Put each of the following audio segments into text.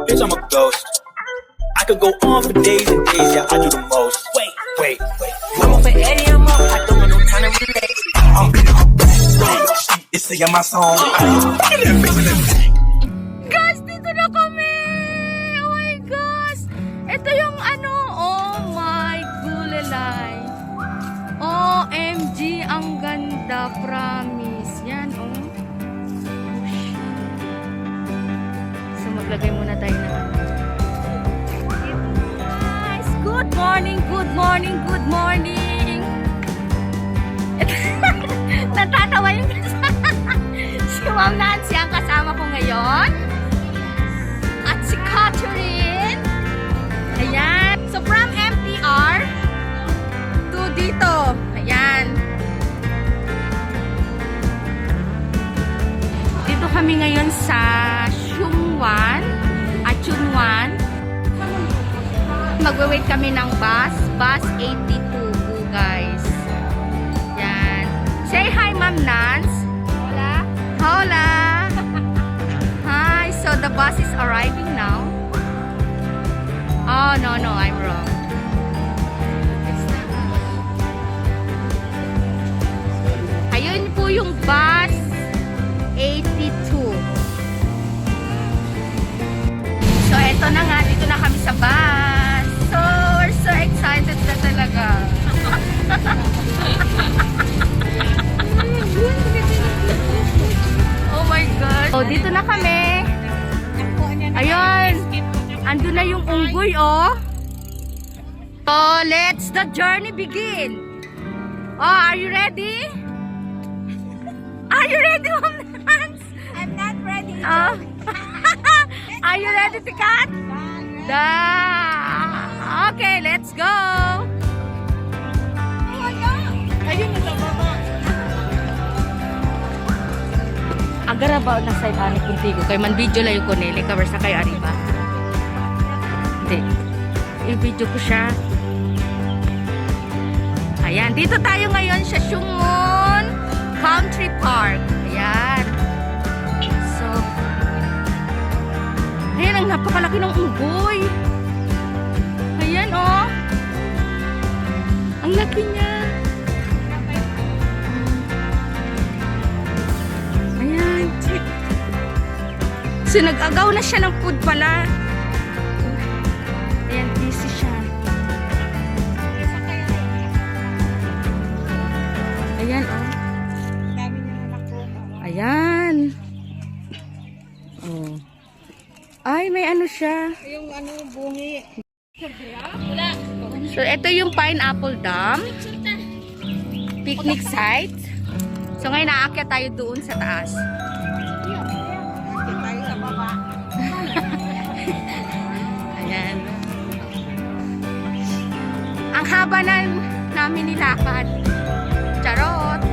Bitch, I'm a ghost. I could go on for days and days, yeah, I do the most. Wait. I'm up for Eddie, I'm up. I don't want no time to relate. It's singing my song. Guys, dito na kami! Oh my gosh! Ito yung ano, oh my gulelay. OMG, ang ganda, promise. Yan, oh. So, maglagay muna tayo ng ano. Guys, good morning, good morning, good morning! Natatawa yung si Ma'am Nancy ang kasama ko ngayon. At si Catherine. Ayan. So from MTR to dito. Ayan. Dito kami ngayon sa Chungwan. At Chungwan. Magwe-wait kami ng bus. Bus 82 guys. Ayan. Say hi Ma'am Nance. Hola. Hola. Hi. So the bus is arriving now. Oh, no, I'm wrong. Ayun po yung bus 82. So, eto na nga. Dito na kami sa bus. So, we're so excited na talaga. Oh my God. Oh, dito na kami. Ayun. Andun na yung unggoy, oh. So, let's the journey begin. Oh, are you ready? Are you ready, Ma'am Nance? I'm not ready. Oh. Are you ready to cut? Okay, let's go. Oh my God. Ayun na sa baba. Agara ba na sa ibani kuntigo kay man video layo ko nili cover sa kay arriba. Hindi. I-video ko siya. Ayan, dito tayo ngayon sa Chungmun Country Park. Ayan. So, ayan ang napakalaki ng unggoy. Ayan, oh. Ang laki niya. Ayan. So, nag-agaw na siya ng food pala. Ayan, busy siya. Ayan, oh. Dami na naku. Ayan. Oh. Ay, may ano siya. Yung ano, bungi. So, ito yung Pineapple Dam. Picnic site. So, ngayon naakyat tayo doon sa taas. Bakit tayo sa baba? Ayan. Ang haba na namin nilakad. Charot!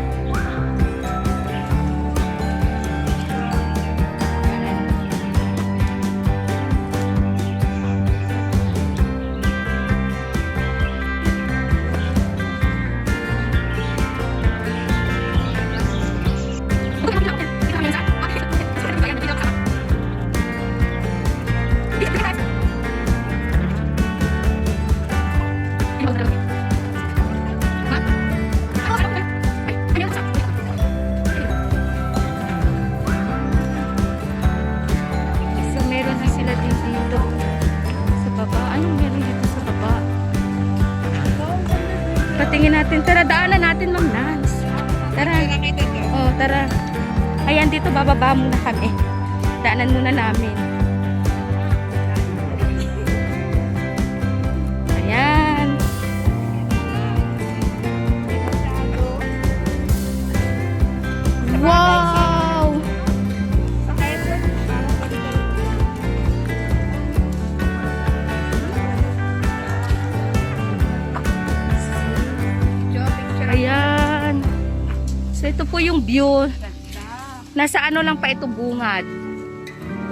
So, meron na sila dito sa baba. Anong meron dito sa baba? Patingin natin. Tara, daanan natin, Ma'am Nance. Tara. Oh, tara. Ayan, dito bababa muna kami. Daanan muna namin. Ayan. Wow! Ayan. So, ito po yung view. Nasa ano lang pa ito bungad.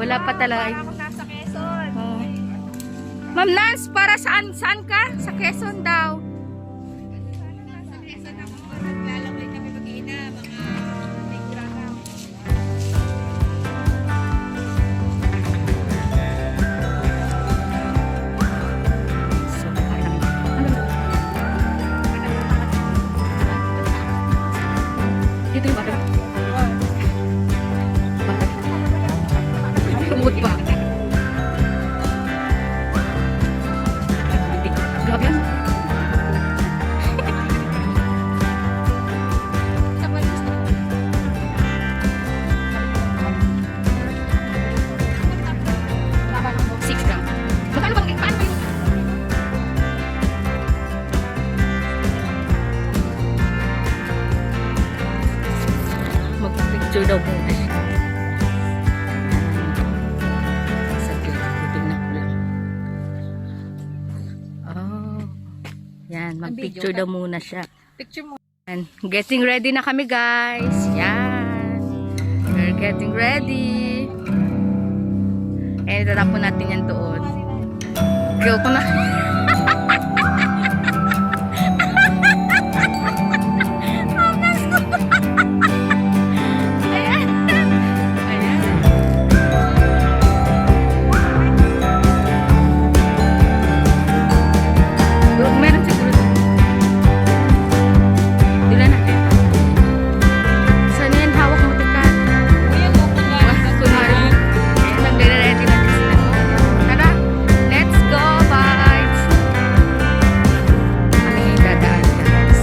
Wala pa talaga. Nasa Quezon. Oh. Ma'am Nance, para saan ka? Sa Quezon daw. Nasa Quezon ako. Naglalaway kami mag-ina. Mga negra na. Dito yung bata. Bata. Tumut pa. Grabe yan. Six lang. Magkano bang paano ba yun? Mag-picture daw muna siya. Saglit, titignan ko lang. Oh. Yan, mag-picture daw muna siya. Picture mo. Yan. Getting ready na kami, guys. Yan. We're getting ready. Eh, tatapon natin yan doon. Kill ko na. Ayan. Ayan. Doon, meron siguro. Dila natin. Sana yan, hawak mo tika. Kunwari. Nagre-ready na sila. Tara, let's go, vibes! Kami dadaan, guys.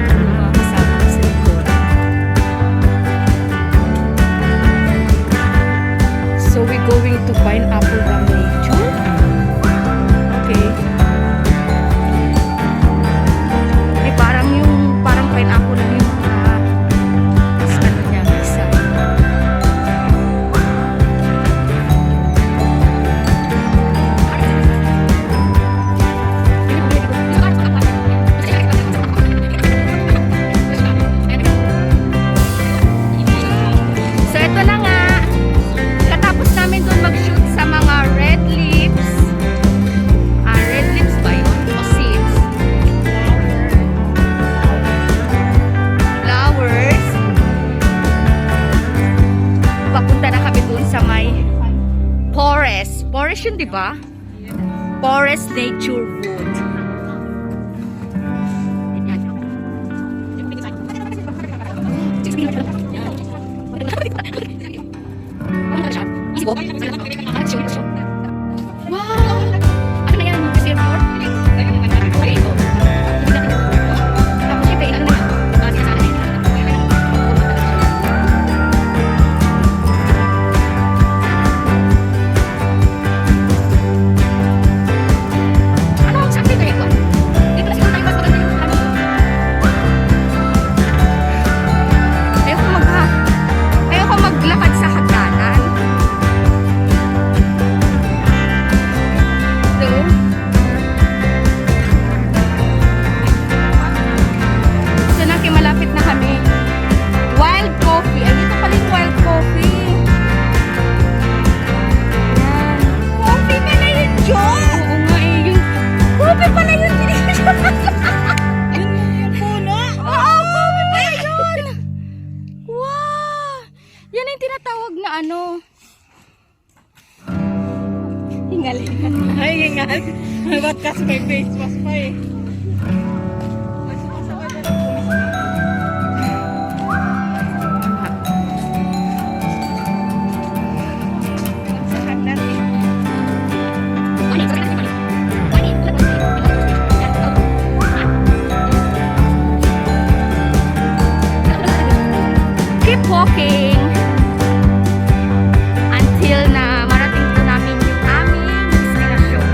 Ano mga kasama ko sa likod. So, we're going to Pineapple Dam Nature. Okay. Eh, parang pineapple lang yung ano niya, isa. So, ito na nga. Katapos namin doon mag-shoot sa mga red lips. Red lips ba yun? O seeds? Flowers. Papunta na kami doon sa may forest. Forest yun, di ba? Forest Nature Wood. Wow! Ano na yan? Reservoir? Okay, ito. Tapos ito, ano na? Ano ang sabi kayo ko? Dito na siguro tayo mas maganda yung ano. Ayoko maglakad sa hagdanan. So, malapit na kami. Wild coffee. Ay, dito pala yung wild coffee. Ayan. Coffee pala yun, Jo! Oo nga eh. Yung coffee pala yun. Yun yung puno. Oo, coffee pala yun. Wow! Yan yung tinatawag na ano. Hingal-hingal. Ay, hingal. Ba't kasi may face mask pa eh. Keep walking until na marating po namin yung aming destinasyon.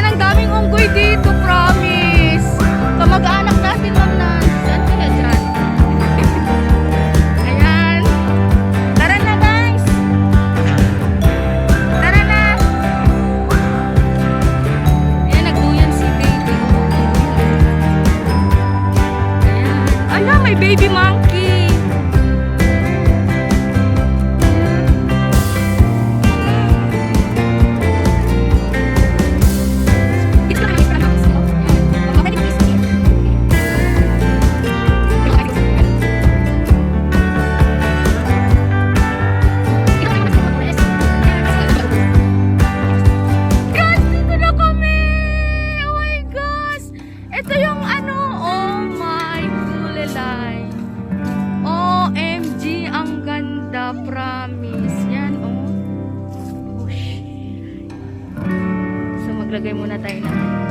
Ang daming unggoy dito, promise. Kamag-anak natin, Ma'am Nan. Saan kaya dyan? Ayan. Tara na, guys. Tara na. Ayan, nagduyan si baby. Ayan. Ala, may baby monkey. Dito lang, dito lang. maglagay muna tayo ng